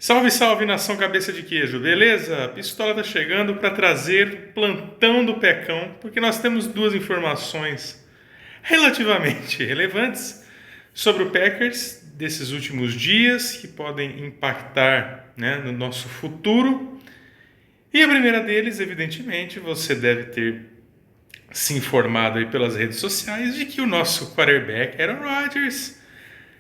Salve, salve, nação cabeça de queijo, beleza? A Pistola tá chegando para trazer plantão do Pecão, porque nós temos duas informações relativamente relevantes sobre o Packers desses últimos dias que podem impactar, no nosso futuro. E a primeira deles, evidentemente, você deve ter se informado aí pelas redes sociais de que o nosso quarterback Aaron Rodgers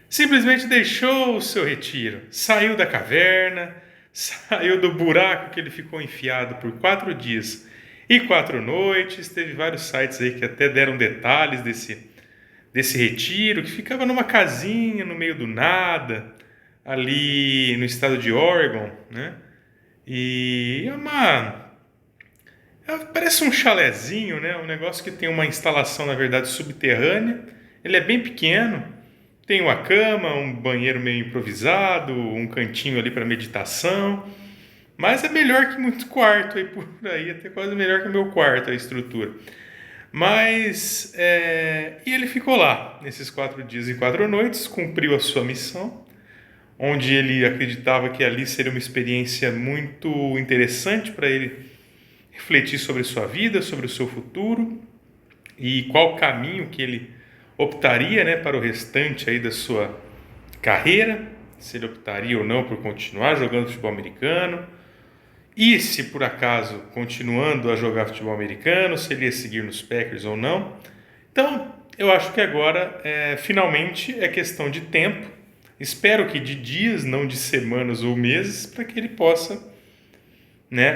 simplesmente deixou o seu retiro, saiu da caverna, saiu do buraco que ele ficou enfiado por 4 dias e 4 noites. Teve vários sites aí que até deram detalhes desse retiro, que ficava numa casinha no meio do nada, ali no estado de Oregon, né? E parece um chalezinho, né? Um negócio que tem uma instalação, na verdade, subterrânea. Ele é bem pequeno. Tem uma cama, um banheiro meio improvisado, um cantinho ali para meditação. Mas é melhor que muito quarto aí por aí, até quase melhor que o meu quarto a estrutura. Mas, e ele ficou lá, nesses 4 dias e 4 noites, cumpriu a sua missão, onde ele acreditava que ali seria uma experiência muito interessante para ele refletir sobre sua vida, sobre o seu futuro e qual caminho que ele optaria, para o restante aí da sua carreira, se ele optaria ou não por continuar jogando futebol americano, e se por acaso continuando a jogar futebol americano, se ele ia seguir nos Packers ou não. Então, eu acho que agora, finalmente, é questão de tempo, espero que de dias, não de semanas ou meses, para que ele possa,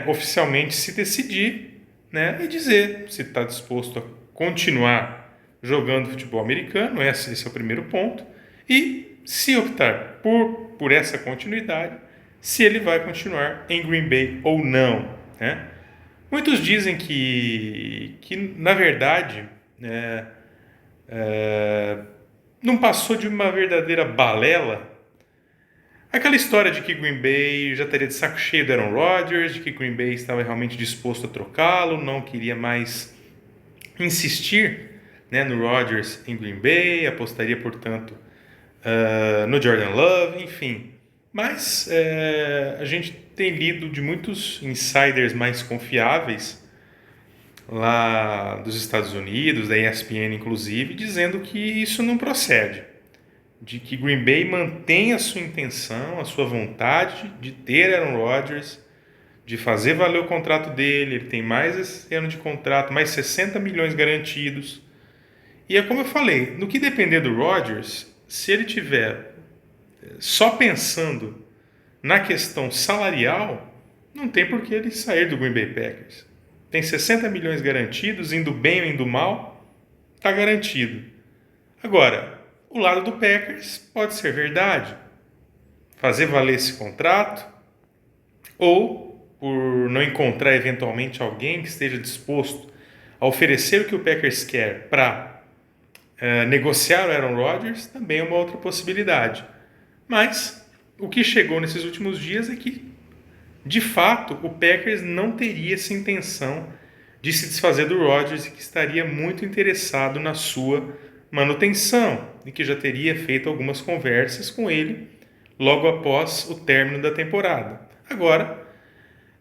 oficialmente se decidir, e dizer se está disposto a continuar jogando futebol americano. Esse é o primeiro ponto. E se optar por essa continuidade, se ele vai continuar em Green Bay ou não, Muitos dizem que na verdade, não passou de uma verdadeira balela aquela história de que Green Bay já estaria de saco cheio do Aaron Rodgers, de que Green Bay estava realmente disposto a trocá-lo, não queria mais insistir, no Rodgers em Green Bay, apostaria, portanto, no Jordan Love, enfim. Mas a gente tem lido de muitos insiders mais confiáveis lá dos Estados Unidos, da ESPN inclusive, dizendo que isso não procede, de que Green Bay mantém a sua intenção, a sua vontade de ter Aaron Rodgers, de fazer valer o contrato dele. Ele tem mais esse ano de contrato, mais 60 milhões garantidos. E é como eu falei, no que depender do Rodgers, se ele tiver só pensando na questão salarial, não tem por que ele sair do Green Bay Packers. Tem 60 milhões garantidos, indo bem ou indo mal, está garantido. Agora, o lado do Packers pode ser verdade, fazer valer esse contrato, ou por não encontrar eventualmente alguém que esteja disposto a oferecer o que o Packers quer para negociar o Aaron Rodgers, também é uma outra possibilidade. Mas o que chegou nesses últimos dias é que, de fato, o Packers não teria essa intenção de se desfazer do Rodgers e que estaria muito interessado na sua manutenção e que já teria feito algumas conversas com ele logo após o término da temporada. Agora,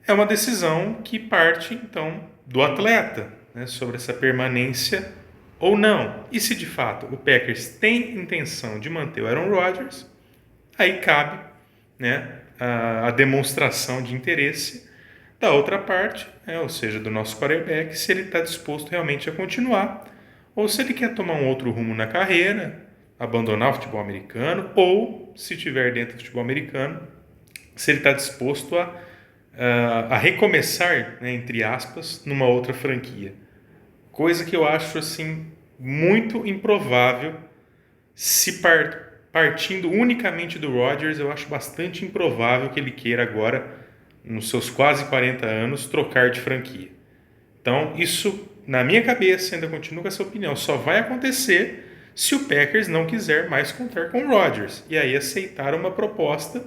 é uma decisão que parte, então, do atleta, sobre essa permanência ou não. E se, de fato, o Packers tem intenção de manter o Aaron Rodgers, aí cabe, a demonstração de interesse da outra parte, ou seja, do nosso quarterback, se ele está disposto realmente a continuar, ou se ele quer tomar um outro rumo na carreira, abandonar o futebol americano, ou, se estiver dentro do futebol americano, se ele está disposto a recomeçar, entre aspas, numa outra franquia. Coisa que eu acho, assim, muito improvável. Se partindo unicamente do Rodgers, eu acho bastante improvável que ele queira agora, nos seus quase 40 anos, trocar de franquia. Então, isso, na minha cabeça, ainda continuo com essa opinião, só vai acontecer se o Packers não quiser mais contar com o Rodgers e aí aceitar uma proposta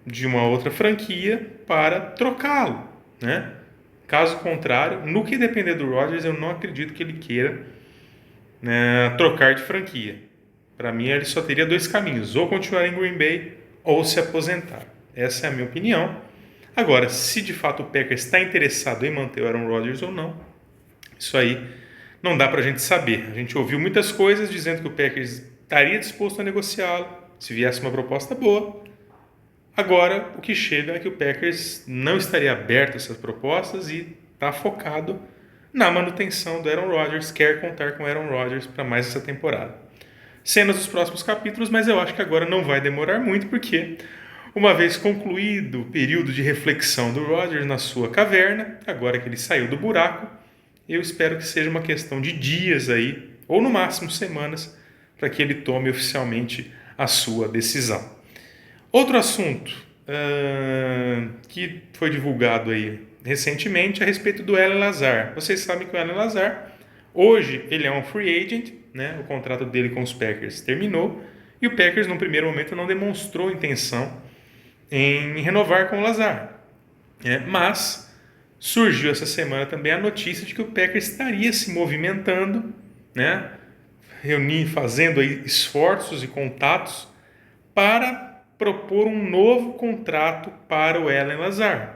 de uma outra franquia para trocá-lo, Caso contrário, no que depender do Rodgers, eu não acredito que ele queira, trocar de franquia. Para mim, ele só teria 2 caminhos, ou continuar em Green Bay ou se aposentar. Essa é a minha opinião. Agora, se de fato o Packers está interessado em manter o Aaron Rodgers ou não, isso aí não dá para a gente saber. A gente ouviu muitas coisas dizendo que o Packers estaria disposto a negociá-lo se viesse uma proposta boa. Agora, o que chega é que o Packers não estaria aberto a essas propostas e está focado na manutenção do Aaron Rodgers, quer contar com o Aaron Rodgers para mais essa temporada. Cenas dos próximos capítulos, mas eu acho que agora não vai demorar muito, porque uma vez concluído o período de reflexão do Rodgers na sua caverna, agora que ele saiu do buraco, eu espero que seja uma questão de dias aí, ou no máximo semanas, para que ele tome oficialmente a sua decisão. Outro assunto que foi divulgado aí recentemente a respeito do Allen Lazard. Vocês sabem que o Allen Lazard, hoje, ele é um free agent, né? O contrato dele com os Packers terminou, e o Packers, no primeiro momento, não demonstrou intenção em renovar com o Lazard. Mas surgiu essa semana também a notícia de que o Packers estaria se movimentando, né? Fazendo aí esforços e contatos para propor um novo contrato para o Allen Lazard,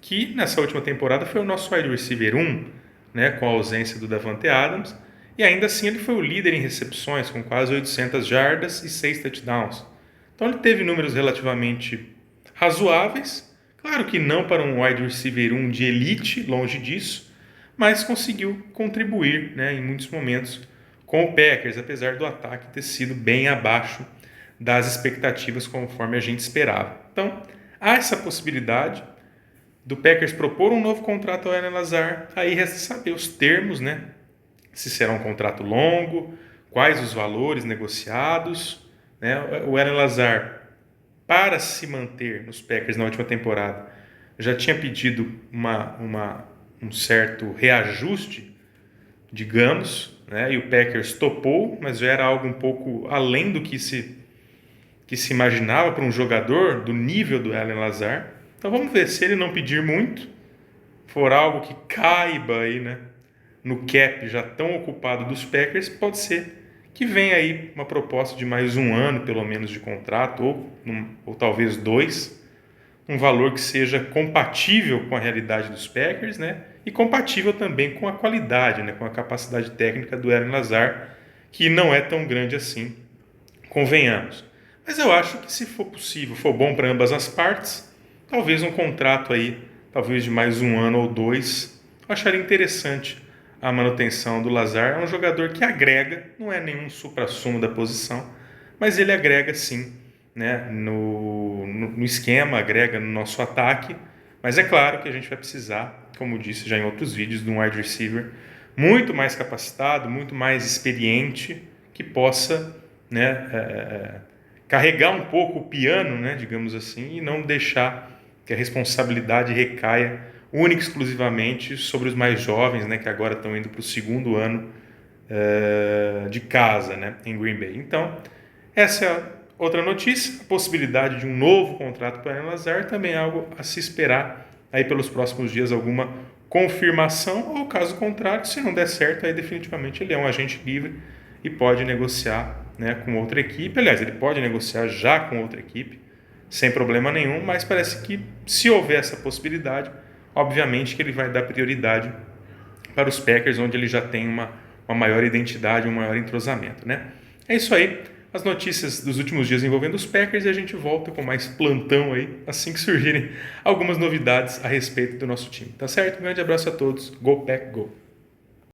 que nessa última temporada foi o nosso wide receiver 1, né, com a ausência do Davante Adams, e ainda assim ele foi o líder em recepções, com quase 800 jardas e 6 touchdowns. Então ele teve números relativamente razoáveis, claro que não para um wide receiver 1 de elite, longe disso, mas conseguiu contribuir, né, em muitos momentos com o Packers, apesar do ataque ter sido bem abaixo das expectativas conforme a gente esperava. Então, há essa possibilidade do Packers propor um novo contrato ao Allen Lazard, aí resta saber os termos, né? Se será um contrato longo, quais os valores negociados, né? O Allen Lazard, para se manter nos Packers na última temporada, já tinha pedido um certo reajuste, digamos, né? E o Packers topou, mas já era algo um pouco além do que se imaginava para um jogador do nível do Allen Lazard. Então vamos ver, se ele não pedir muito, for algo que caiba aí, né, no cap já tão ocupado dos Packers, pode ser que venha aí uma proposta de mais um ano, pelo menos, de contrato, ou talvez 2, um valor que seja compatível com a realidade dos Packers, né, e compatível também com a qualidade, né, com a capacidade técnica do Allen Lazard, que não é tão grande assim, convenhamos. Mas eu acho que, se for possível, for bom para ambas as partes, talvez um contrato aí, talvez de mais um ano ou 2, eu acharia interessante a manutenção do Lazard. É um jogador que agrega, não é nenhum supra-sumo da posição, mas ele agrega sim, né, no esquema, agrega no nosso ataque. Mas é claro que a gente vai precisar, como disse já em outros vídeos, de um wide receiver muito mais capacitado, muito mais experiente, que possa, né, carregar um pouco o piano, né, digamos assim, e não deixar que a responsabilidade recaia única e exclusivamente sobre os mais jovens, né, que agora estão indo para o segundo ano de casa, né, em Green Bay. Então, essa é outra notícia, a possibilidade de um novo contrato para o Allen Lazard, também é algo a se esperar aí pelos próximos dias, alguma confirmação, ou caso contrário, se não der certo, aí definitivamente ele é um agente livre e pode negociar, né, com outra equipe. Aliás, ele pode negociar já com outra equipe, sem problema nenhum, mas parece que, se houver essa possibilidade, obviamente que ele vai dar prioridade para os Packers, onde ele já tem uma maior identidade, um maior entrosamento, né? É isso aí, as notícias dos últimos dias envolvendo os Packers, e a gente volta com mais plantão aí, assim que surgirem algumas novidades a respeito do nosso time, tá certo? Um grande abraço a todos, Go Pack Go!